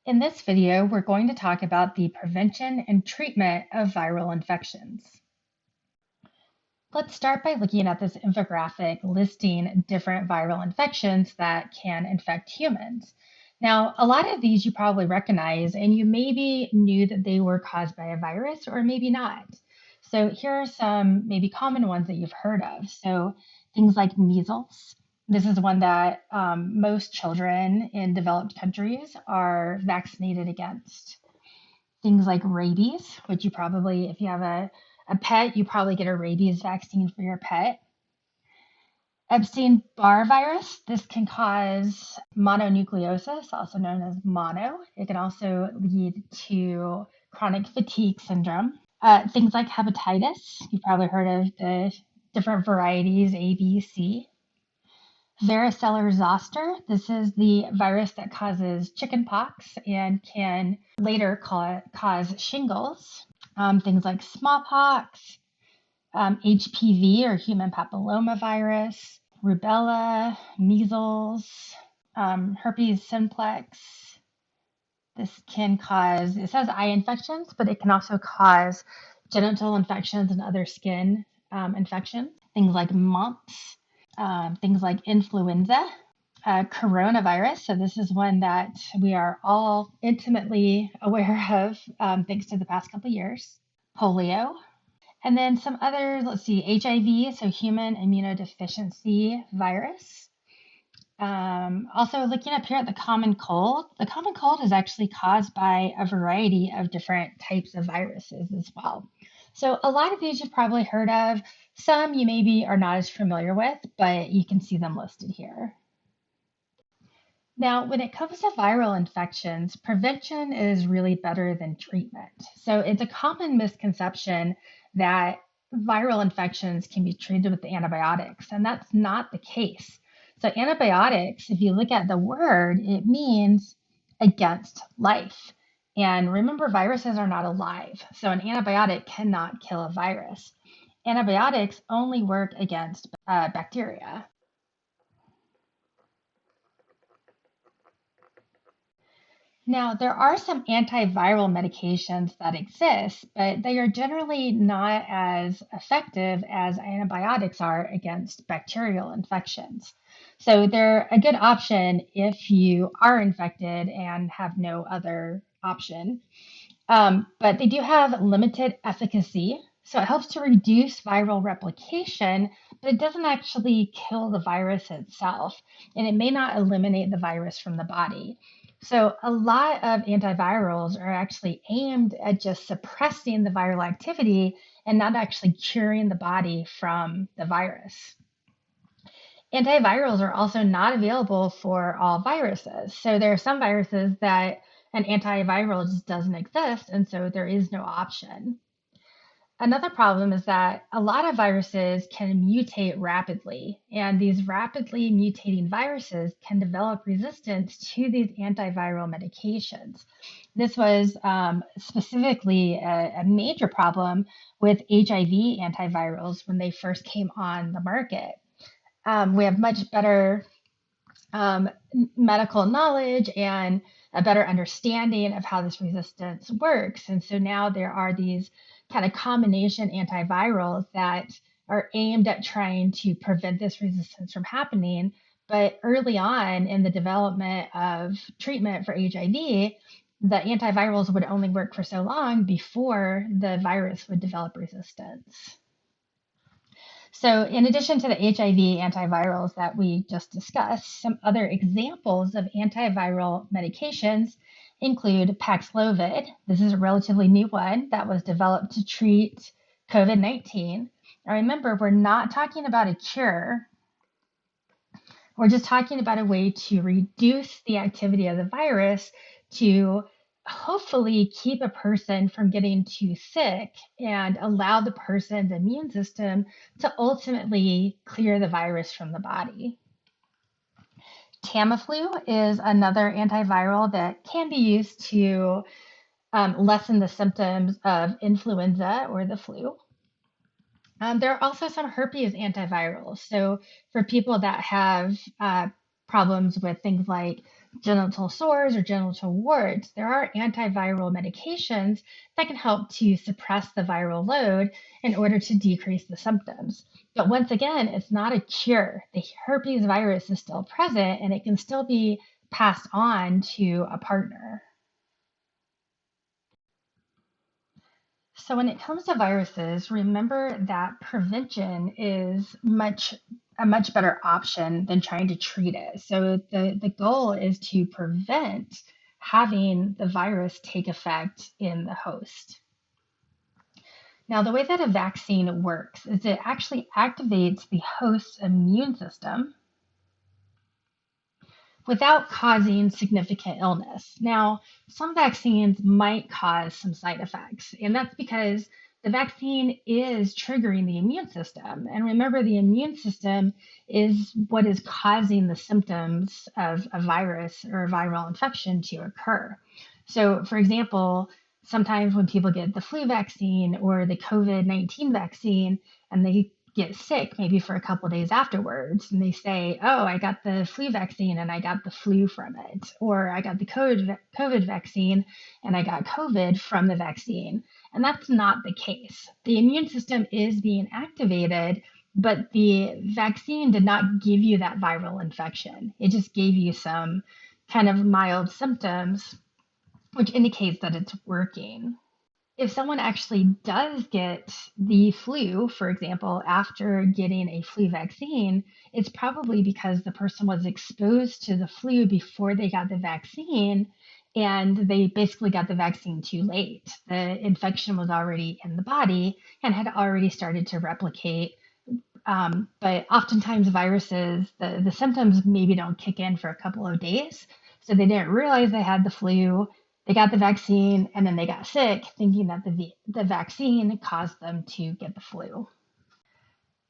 In this video, we're going to talk about the prevention and treatment of viral infections. Let's start by looking at this infographic listing different viral infections that can infect humans. Now, a lot of these you probably recognize, and you maybe knew that they were caused by a virus or maybe not. So here are some maybe common ones that you've heard of. So things like measles. This is one that most children in developed countries are vaccinated against. Things like rabies, which you probably, if you have a pet, you probably get a rabies vaccine for your pet. Epstein-Barr virus, this can cause mononucleosis, also known as mono. It can also lead to chronic fatigue syndrome. Things like hepatitis, you've probably heard of the different varieties, A, B, C. Varicella zoster, this is the virus that causes chickenpox and can later cause shingles. Things like smallpox, HPV or human papillomavirus, rubella, measles, herpes simplex. This can cause, it says eye infections, but it can also cause genital infections and other skin infections. Things like mumps, things like influenza, coronavirus. So this is one that we are all intimately aware of thanks to the past couple of years. Polio. And then some others, let's see, HIV, so human immunodeficiency virus. Also looking up here at the common cold. The common cold is actually caused by a variety of different types of viruses as well. So a lot of these you've probably heard of. Some you maybe are not as familiar with, but you can see them listed here. Now, when it comes to viral infections, prevention is really better than treatment. So it's a common misconception that viral infections can be treated with antibiotics, and that's not the case. So antibiotics, if you look at the word, it means against life. And remember, viruses are not alive, so an antibiotic cannot kill a virus. Antibiotics only work against bacteria. Now, there are some antiviral medications that exist, but they are generally not as effective as antibiotics are against bacterial infections. So they're a good option if you are infected and have no other option. But they do have limited efficacy. So it helps to reduce viral replication, but it doesn't actually kill the virus itself, and it may not eliminate the virus from the body. So a lot of antivirals are actually aimed at just suppressing the viral activity and not actually curing the body from the virus. Antivirals are also not available for all viruses. So there are some viruses that an antiviral just doesn't exist, and so there is no option. Another problem is that a lot of viruses can mutate rapidly, and these rapidly mutating viruses can develop resistance to these antiviral medications. This was specifically a major problem with HIV antivirals when they first came on the market. We have much better medical knowledge and a better understanding of how this resistance works. And so now there are these kind of combination antivirals that are aimed at trying to prevent this resistance from happening. But early on in the development of treatment for HIV, the antivirals would only work for so long before the virus would develop resistance. So in addition to the HIV antivirals that we just discussed, some other examples of antiviral medications include Paxlovid. This is a relatively new one that was developed to treat COVID-19. Now remember, we're not talking about a cure. We're just talking about a way to reduce the activity of the virus to hopefully keep a person from getting too sick and allow the person's immune system to ultimately clear the virus from the body. Tamiflu is another antiviral that can be used to lessen the symptoms of influenza or the flu. There are also some herpes antivirals. So for people that have problems with things like genital sores or genital warts, there are antiviral medications that can help to suppress the viral load in order to decrease the symptoms. But once again, it's not a cure. The herpes virus is still present and it can still be passed on to a partner. So when it comes to viruses, remember that prevention is a much better option than trying to treat it. So the goal is to prevent having the virus take effect in the host. Now, the way that a vaccine works is it actually activates the host's immune system without causing significant illness. Now, some vaccines might cause some side effects, and that's because the vaccine is triggering the immune system. And remember, the immune system is what is causing the symptoms of a virus or a viral infection to occur. So, for example, sometimes when people get the flu vaccine or the COVID-19 vaccine and they get sick maybe for a couple of days afterwards and they say, oh, I got the flu vaccine and I got the flu from it, or I got the COVID vaccine and I got COVID from the vaccine. And that's not the case. The immune system is being activated, but the vaccine did not give you that viral infection. It just gave you some kind of mild symptoms, which indicates that it's working. If someone actually does get the flu, for example, after getting a flu vaccine, it's probably because the person was exposed to the flu before they got the vaccine and they basically got the vaccine too late. The infection was already in the body and had already started to replicate. But oftentimes viruses, the symptoms maybe don't kick in for a couple of days. So they didn't realize they had the flu. They got the vaccine and then they got sick, thinking that the vaccine caused them to get the flu.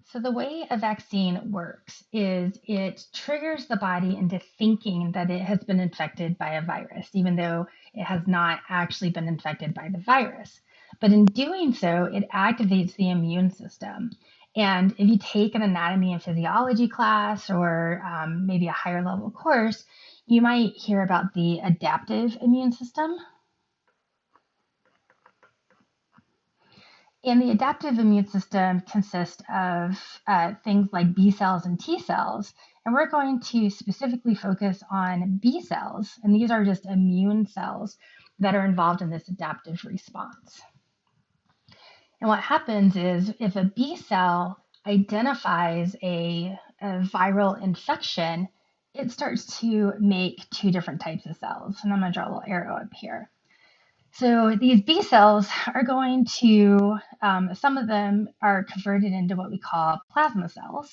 So, the way a vaccine works is it triggers the body into thinking that it has been infected by a virus, even though it has not actually been infected by the virus. But in doing so, it activates the immune system. And if you take an anatomy and physiology class or maybe a higher level course, you might hear about the adaptive immune system. And the adaptive immune system consists of things like B cells and T cells. And we're going to specifically focus on B cells. And these are just immune cells that are involved in this adaptive response. And what happens is if a B cell identifies a viral infection, it starts to make two different types of cells. And I'm going to draw a little arrow up here. So these B cells are going to, some of them are converted into what we call plasma cells.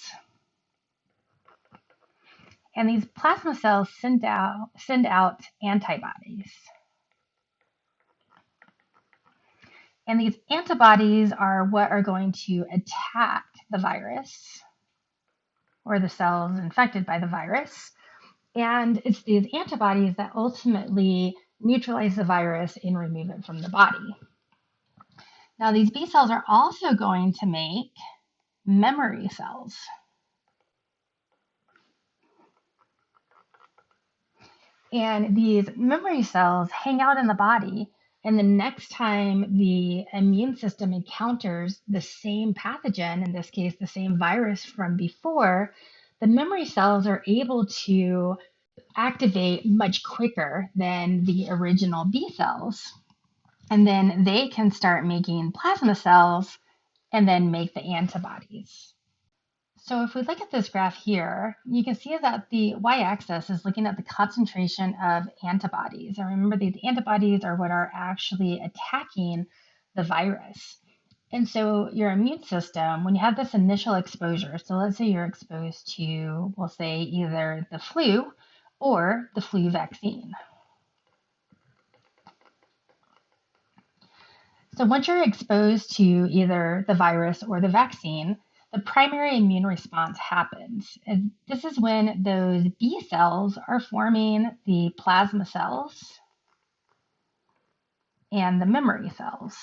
And these plasma cells send out antibodies. And these antibodies are what are going to attack the virus or the cells infected by the virus. And it's these antibodies that ultimately neutralize the virus and remove it from the body. Now, these B cells are also going to make memory cells. And these memory cells hang out in the body. And the next time the immune system encounters the same pathogen, in this case, the same virus from before, the memory cells are able to activate much quicker than the original B cells. And then they can start making plasma cells and then make the antibodies. So if we look at this graph here, you can see that the y-axis is looking at the concentration of antibodies. And remember, these antibodies are what are actually attacking the virus. And so your immune system, when you have this initial exposure, so let's say you're exposed to, we'll say, either the flu or the flu vaccine. So once you're exposed to either the virus or the vaccine, the primary immune response happens. And this is when those B cells are forming the plasma cells and the memory cells.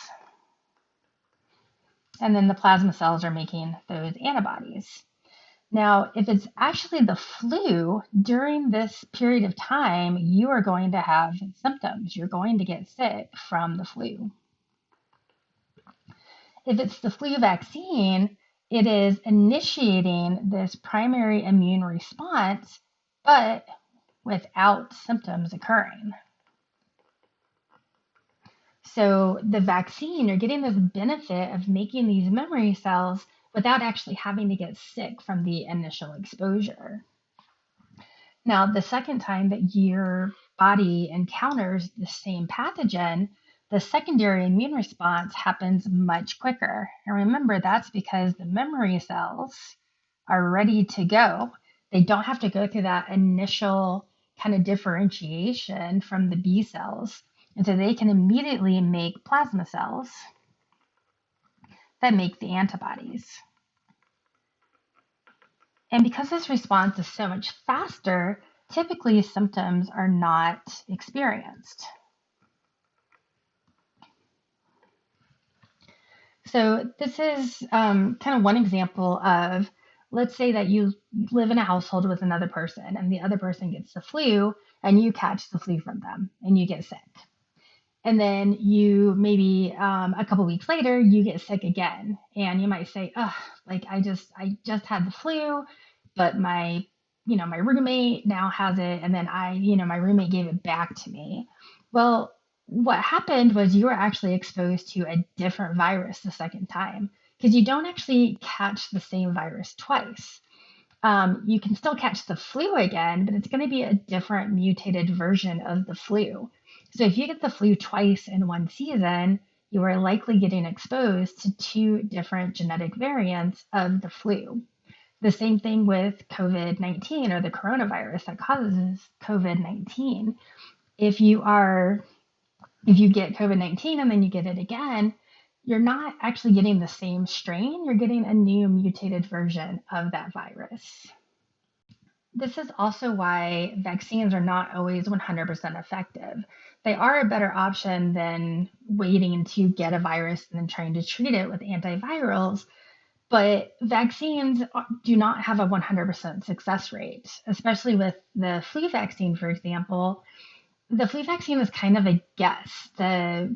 And then the plasma cells are making those antibodies. Now, if it's actually the flu, during this period of time, you are going to have symptoms. You're going to get sick from the flu. If it's the flu vaccine, it is initiating this primary immune response, but without symptoms occurring. So the vaccine, you're getting this benefit of making these memory cells without actually having to get sick from the initial exposure. Now, the second time that your body encounters the same pathogen, the secondary immune response happens much quicker. And remember, that's because the memory cells are ready to go. They don't have to go through that initial kind of differentiation from the B cells. And so they can immediately make plasma cells that make the antibodies. And because this response is so much faster, typically symptoms are not experienced. So this is kind of one example of, let's say that you live in a household with another person and the other person gets the flu and you catch the flu from them and you get sick. And then you maybe a couple weeks later you get sick again, and you might say, "Oh, like I just had the flu, but my roommate now has it, and then my roommate gave it back to me." Well, what happened was you were actually exposed to a different virus the second time, because you don't actually catch the same virus twice. You can still catch the flu again, but it's going to be a different mutated version of the flu. So if you get the flu twice in one season, you are likely getting exposed to two different genetic variants of the flu. The same thing with COVID-19, or the coronavirus that causes COVID-19. If you get COVID-19 and then you get it again, you're not actually getting the same strain, you're getting a new mutated version of that virus. This is also why vaccines are not always 100% effective. They are a better option than waiting to get a virus and then trying to treat it with antivirals, but vaccines do not have a 100% success rate, especially with the flu vaccine, for example. The flu vaccine is kind of a guess. The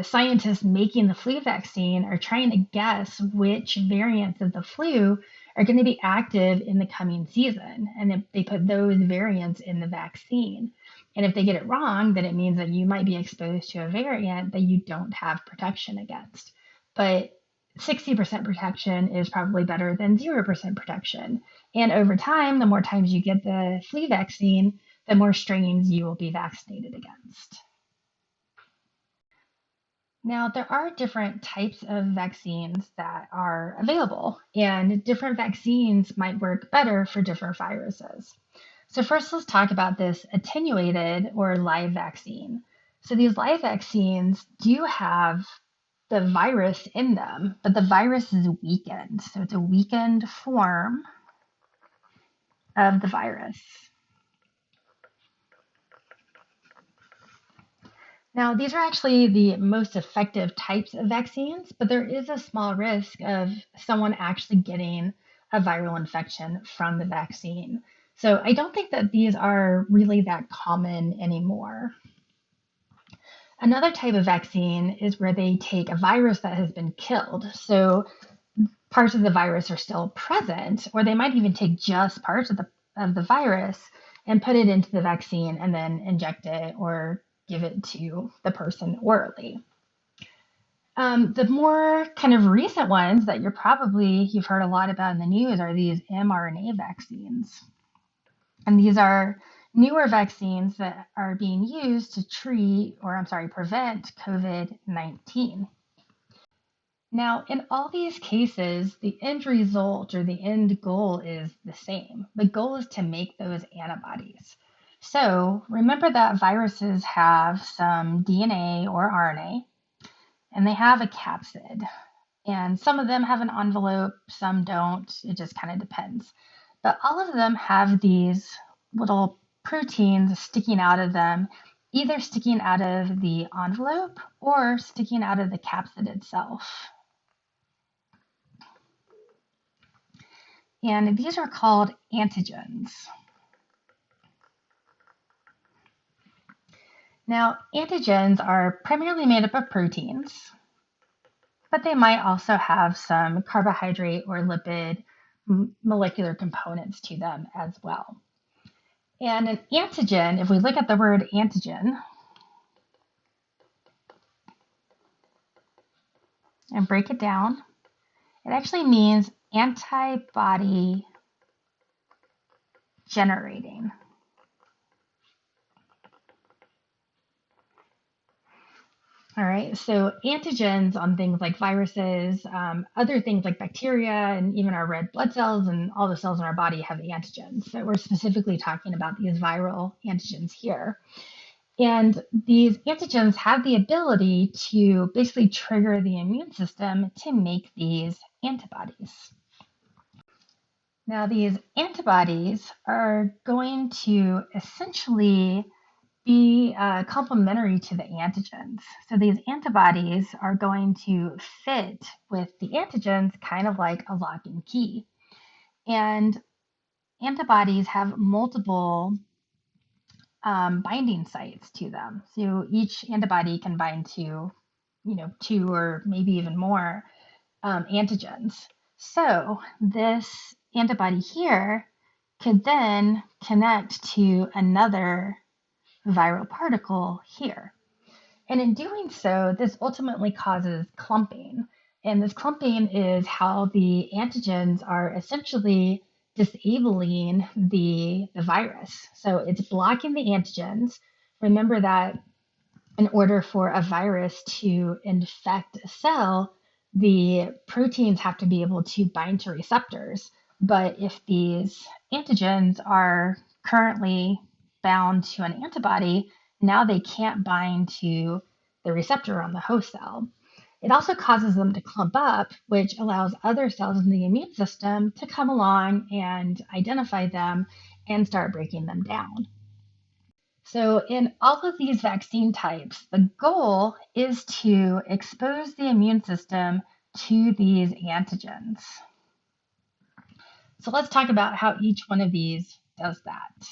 scientists making the flu vaccine are trying to guess which variants of the flu are going to be active in the coming season. And if they put those variants in the vaccine. And if they get it wrong, then it means that you might be exposed to a variant that you don't have protection against. But 60% protection is probably better than 0% protection. And over time, the more times you get the flu vaccine, the more strains you will be vaccinated against. Now, there are different types of vaccines that are available, and different vaccines might work better for different viruses. So, first, let's talk about this attenuated or live vaccine. So, these live vaccines do have the virus in them, but the virus is weakened. So, it's a weakened form of the virus. Now, these are actually the most effective types of vaccines, but there is a small risk of someone actually getting a viral infection from the vaccine. So I don't think that these are really that common anymore. Another type of vaccine is where they take a virus that has been killed. So parts of the virus are still present, or they might even take just parts of the virus and put it into the vaccine and then inject it or give it to the person orally. The more kind of recent ones that you've heard a lot about in the news are these mRNA vaccines. And these are newer vaccines that are being used to prevent COVID-19. Now, in all these cases, the end result or the end goal is the same. The goal is to make those antibodies. So remember that viruses have some DNA or RNA, and they have a capsid. And some of them have an envelope, some don't. It just kind of depends. But all of them have these little proteins sticking out of them, either sticking out of the envelope or sticking out of the capsid itself. And these are called antigens. Now, antigens are primarily made up of proteins, but they might also have some carbohydrate or lipid molecular components to them as well. And an antigen, if we look at the word antigen and break it down, it actually means antibody generating. All right, so antigens on things like viruses, other things like bacteria, and even our red blood cells and all the cells in our body have antigens. So we're specifically talking about these viral antigens here. And these antigens have the ability to basically trigger the immune system to make these antibodies. Now, these antibodies are going to essentially be complementary to the antigens. So these antibodies are going to fit with the antigens kind of like a lock and key. And antibodies have multiple binding sites to them. So each antibody can bind to, two or maybe even more antigens. So this antibody here could then connect to another viral particle here. And in doing so, this ultimately causes clumping. And this clumping is how the antigens are essentially disabling the virus. So it's blocking the antigens. Remember that in order for a virus to infect a cell, the proteins have to be able to bind to receptors. But if these antigens are currently bound to an antibody, now they can't bind to the receptor on the host cell. It also causes them to clump up, which allows other cells in the immune system to come along and identify them and start breaking them down. So in all of these vaccine types, the goal is to expose the immune system to these antigens. So let's talk about how each one of these does that.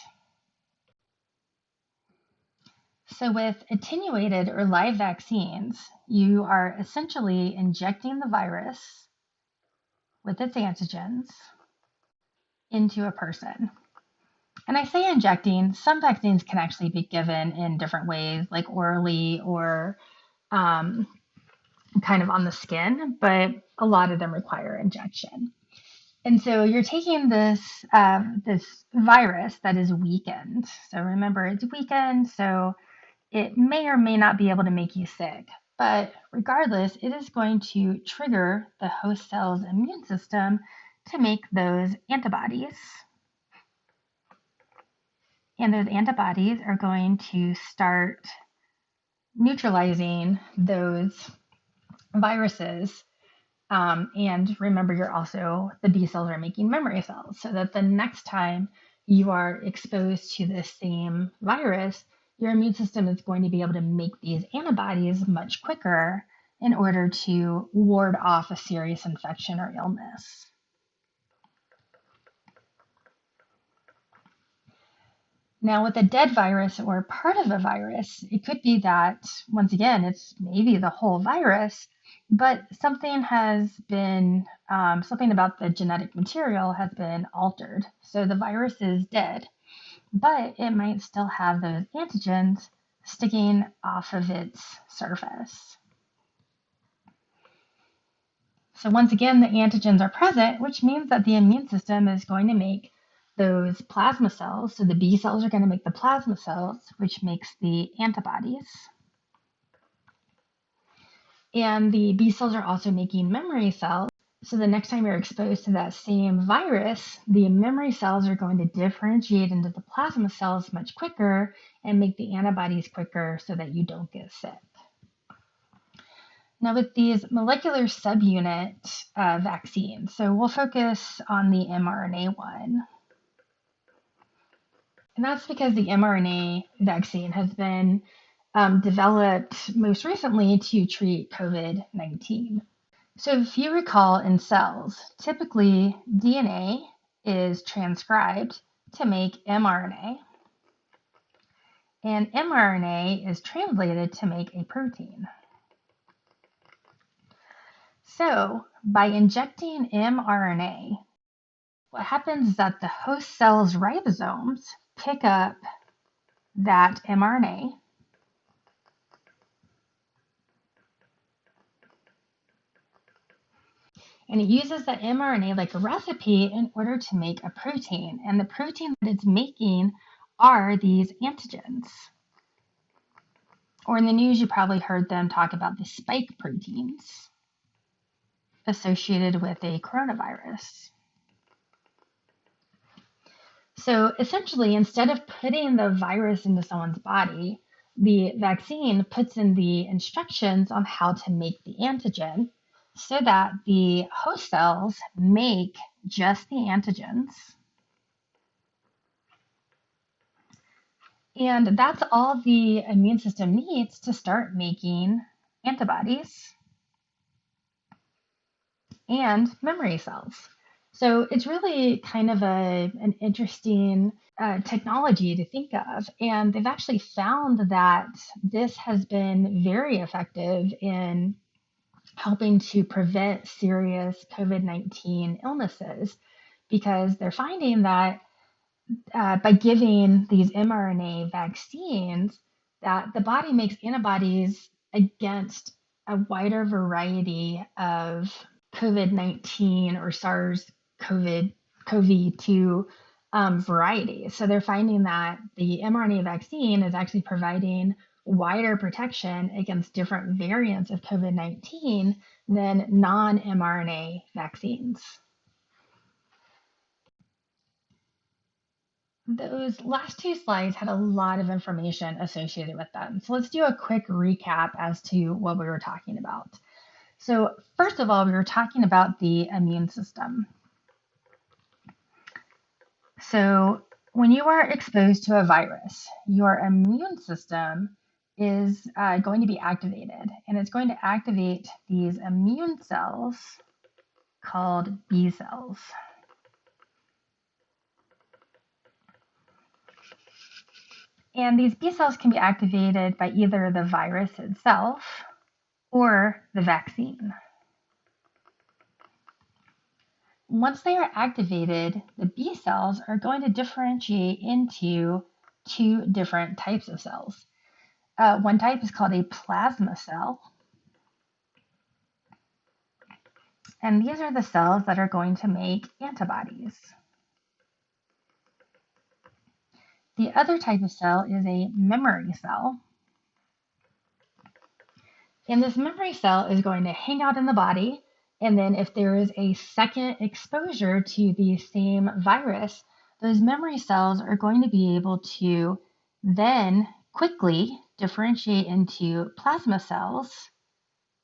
So with attenuated or live vaccines, you are essentially injecting the virus with its antigens into a person. And I say injecting, some vaccines can actually be given in different ways, like orally or kind of on the skin, but a lot of them require injection. And so you're taking this virus that is weakened. So remember, it's weakened, so it may or may not be able to make you sick. But regardless, it is going to trigger the host cell's immune system to make those antibodies. And those antibodies are going to start neutralizing those viruses. And remember, the B cells are making memory cells so that the next time you are exposed to the same virus, your immune system is going to be able to make these antibodies much quicker in order to ward off a serious infection or illness. Now, with a dead virus or part of a virus, it could be that, once again, it's maybe the whole virus, but something about the genetic material has been altered. So the virus is dead, but it might still have those antigens sticking off of its surface. So once again, the antigens are present, which means that the immune system is going to make those plasma cells. So the B cells are going to make the plasma cells, which makes the antibodies. And the B cells are also making memory cells. So the next time you're exposed to that same virus, the memory cells are going to differentiate into the plasma cells much quicker and make the antibodies quicker so that you don't get sick. Now with these molecular subunit vaccines, so we'll focus on the mRNA one. And that's because the mRNA vaccine has been developed most recently to treat COVID-19. So if you recall, in cells, typically DNA is transcribed to make mRNA, and mRNA is translated to make a protein. So by injecting mRNA, what happens is that the host cell's ribosomes pick up that mRNA and it uses that mRNA like a recipe in order to make a protein. And the protein that it's making are these antigens. Or in the news, you probably heard them talk about the spike proteins associated with a coronavirus. So essentially, instead of putting the virus into someone's body, the vaccine puts in the instructions on how to make the antigen so that the host cells make just the antigens. And that's all the immune system needs to start making antibodies and memory cells. So it's really kind of an interesting technology to think of. And they've actually found that this has been very effective in helping to prevent serious COVID-19 illnesses, because they're finding that by giving these mRNA vaccines, that the body makes antibodies against a wider variety of COVID-19 or SARS-CoV-2 varieties. So they're finding that the mRNA vaccine is actually providing wider protection against different variants of COVID-19 than non-mRNA vaccines. Those last two slides had a lot of information associated with them. So let's do a quick recap as to what we were talking about. So first of all, we were talking about the immune system. So when you are exposed to a virus, your immune system is going to be activated, and it's going to activate these immune cells called B cells. And these B cells can be activated by either the virus itself or the vaccine. Once they are activated, the B cells are going to differentiate into two different types of cells. One type is called a plasma cell. And these are the cells that are going to make antibodies. The other type of cell is a memory cell. And this memory cell is going to hang out in the body. And then if there is a second exposure to the same virus, those memory cells are going to be able to then quickly differentiate into plasma cells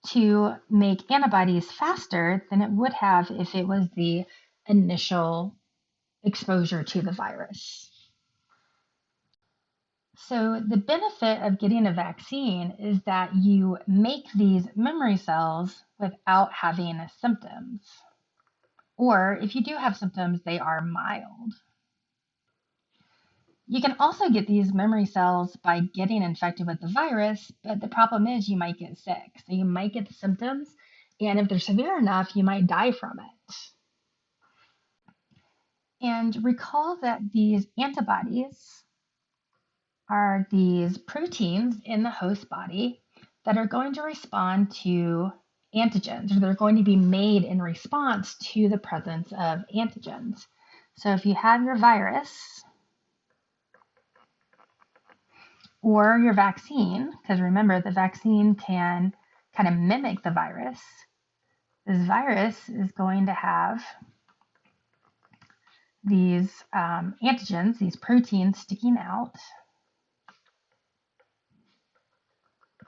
to make antibodies faster than it would have if it was the initial exposure to the virus. So the benefit of getting a vaccine is that you make these memory cells without having symptoms. Or if you do have symptoms, they are mild. You can also get these memory cells by getting infected with the virus, but the problem is you might get sick. So you might get the symptoms, and if they're severe enough, you might die from it. And recall that these antibodies are these proteins in the host body that are going to respond to antigens, or they're going to be made in response to the presence of antigens. So if you have your virus or your vaccine, because remember the vaccine can kind of mimic the virus, this virus is going to have these antigens, these proteins sticking out.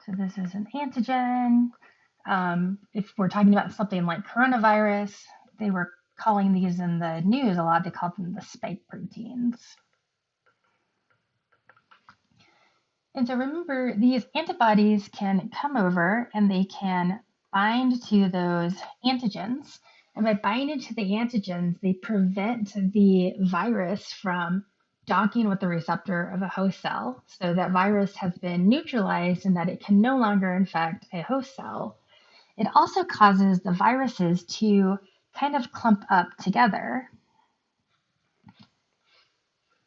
So this is an antigen. If we're talking about something like coronavirus, they were calling these in the news a lot, they called them the spike proteins. And so remember, these antibodies can come over and they can bind to those antigens, And by binding to the antigens, they prevent the virus from docking with the receptor of a host cell. So that virus has been neutralized and that it can no longer infect a host cell. It also causes the viruses to kind of clump up together.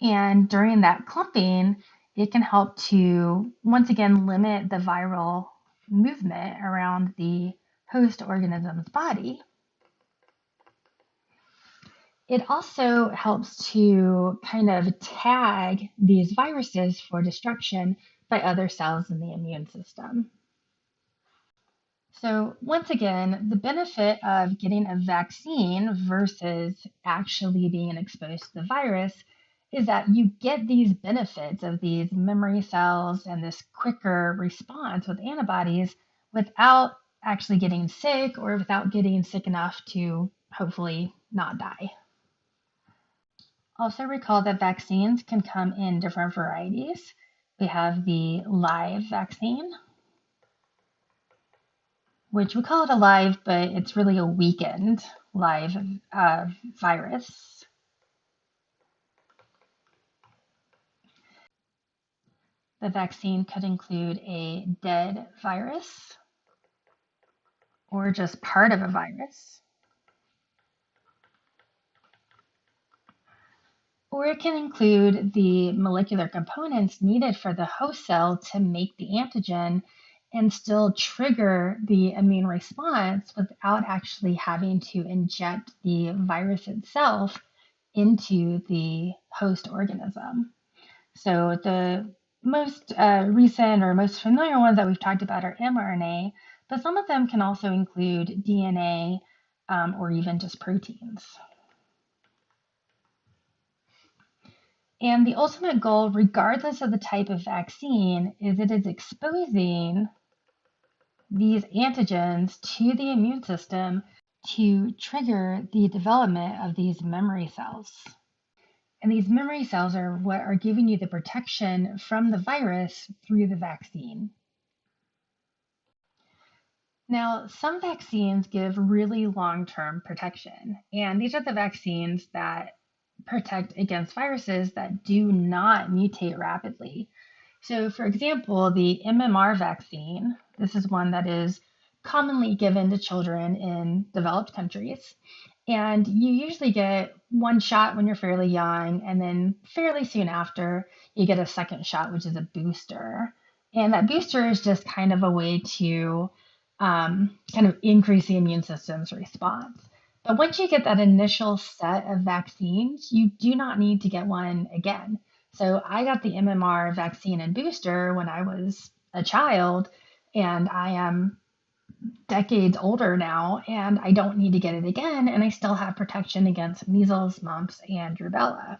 And during that clumping, it can help to, once again, limit the viral movement around the host organism's body. It also helps to kind of tag these viruses for destruction by other cells in the immune system. So once again, the benefit of getting a vaccine versus actually being exposed to the virus is that you get these benefits of these memory cells and this quicker response with antibodies without actually getting sick or without getting sick enough to hopefully not die. Also recall that vaccines can come in different varieties. We have the live vaccine, which we call it a live, but it's really a weakened live virus. The vaccine could include a dead virus or just part of a virus. Or it can include the molecular components needed for the host cell to make the antigen and still trigger the immune response without actually having to inject the virus itself into the host organism. So the most recent or most familiar ones that we've talked about are mRNA, but some of them can also include DNA or even just proteins. And the ultimate goal, regardless of the type of vaccine, is it is exposing these antigens to the immune system to trigger the development of these memory cells. And these memory cells are what are giving you the protection from the virus through the vaccine. Now, some vaccines give really long-term protection, and these are the vaccines that protect against viruses that do not mutate rapidly. So, for example, the MMR vaccine, this is one that is commonly given to children in developed countries. And you usually get one shot when you're fairly young, and then fairly soon after, you get a second shot, which is a booster. And that booster is just kind of a way to kind of increase the immune system's response. But once you get that initial set of vaccines, you do not need to get one again. So I got the MMR vaccine and booster when I was a child, and I am decades older now, and I don't need to get it again, and I still have protection against measles, mumps, and rubella.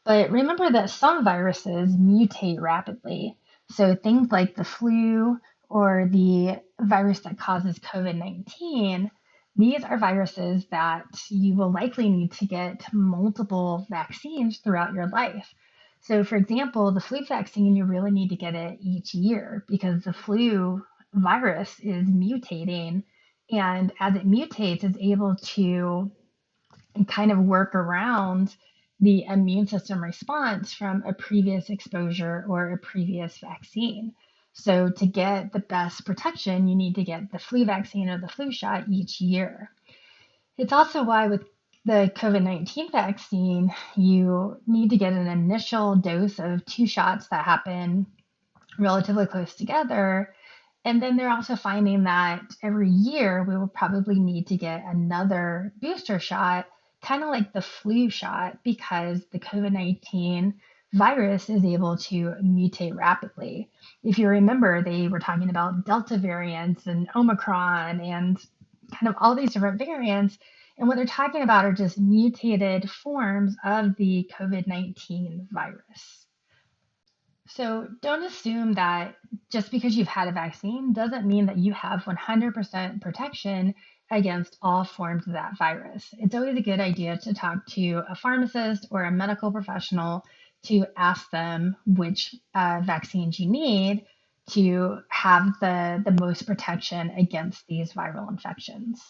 But remember that some viruses mutate rapidly. So things like the flu or the virus that causes COVID-19, these are viruses that you will likely need to get multiple vaccines throughout your life. So for example, the flu vaccine, you really need to get it each year because the flu virus is mutating. And as it mutates, it's able to kind of work around the immune system response from a previous exposure or a previous vaccine. So to get the best protection, you need to get the flu vaccine or the flu shot each year. It's also why with the COVID-19 vaccine, you need to get an initial dose of 2 shots that happen relatively close together. And then they're also finding that every year we will probably need to get another booster shot, kind of like the flu shot, because the COVID-19 virus is able to mutate rapidly. If you remember, they were talking about Delta variants and Omicron and kind of all these different variants. And what they're talking about are just mutated forms of the COVID-19 virus. So don't assume that just because you've had a vaccine doesn't mean that you have 100% protection against all forms of that virus. It's always a good idea to talk to a pharmacist or a medical professional to ask them which vaccines you need to have the most protection against these viral infections.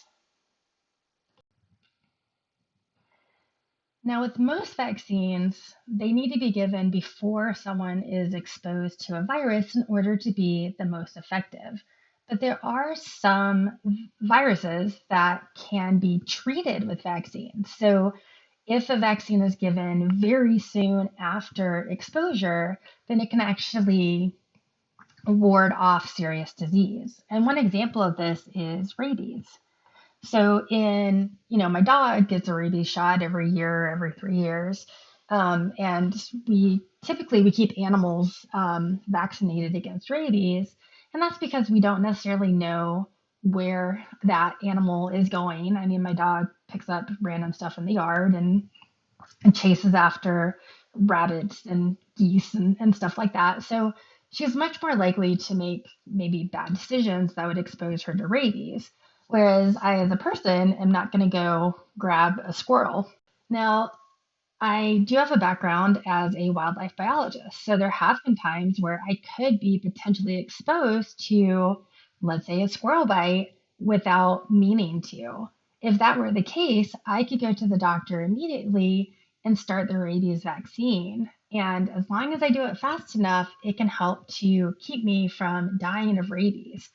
Now, with most vaccines, they need to be given before someone is exposed to a virus in order to be the most effective. But there are some viruses that can be treated with vaccines. So, if a vaccine is given very soon after exposure, then it can actually ward off serious disease. And one example of this is rabies. So my dog gets a rabies shot every year, every 3 years. And we keep animals vaccinated against rabies. And that's because we don't necessarily know where that animal is going. I mean, my dog picks up random stuff in the yard and chases after rabbits and geese and stuff like that. So she's much more likely to make maybe bad decisions that would expose her to rabies. Whereas I, as a person, am not going to go grab a squirrel. Now, I do have a background as a wildlife biologist. So there have been times where I could be potentially exposed to, let's say, a squirrel bite without meaning to. If that were the case, I could go to the doctor immediately and start the rabies vaccine. And as long as I do it fast enough, it can help to keep me from dying of rabies.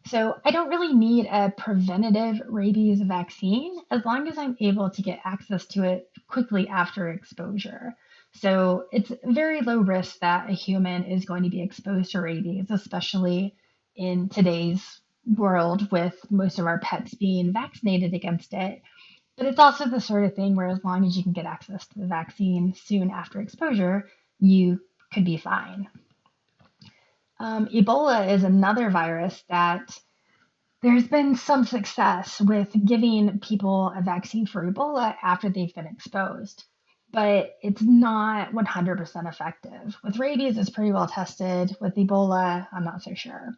So I don't really need a preventative rabies vaccine as long as I'm able to get access to it quickly after exposure. So it's very low risk that a human is going to be exposed to rabies, especially in today's world with most of our pets being vaccinated against it. But it's also the sort of thing where as long as you can get access to the vaccine soon after exposure, you could be fine. Ebola is another virus that there's been some success with giving people a vaccine for Ebola after they've been exposed, but it's not 100% effective. With rabies, it's pretty well tested. With Ebola, I'm not so sure.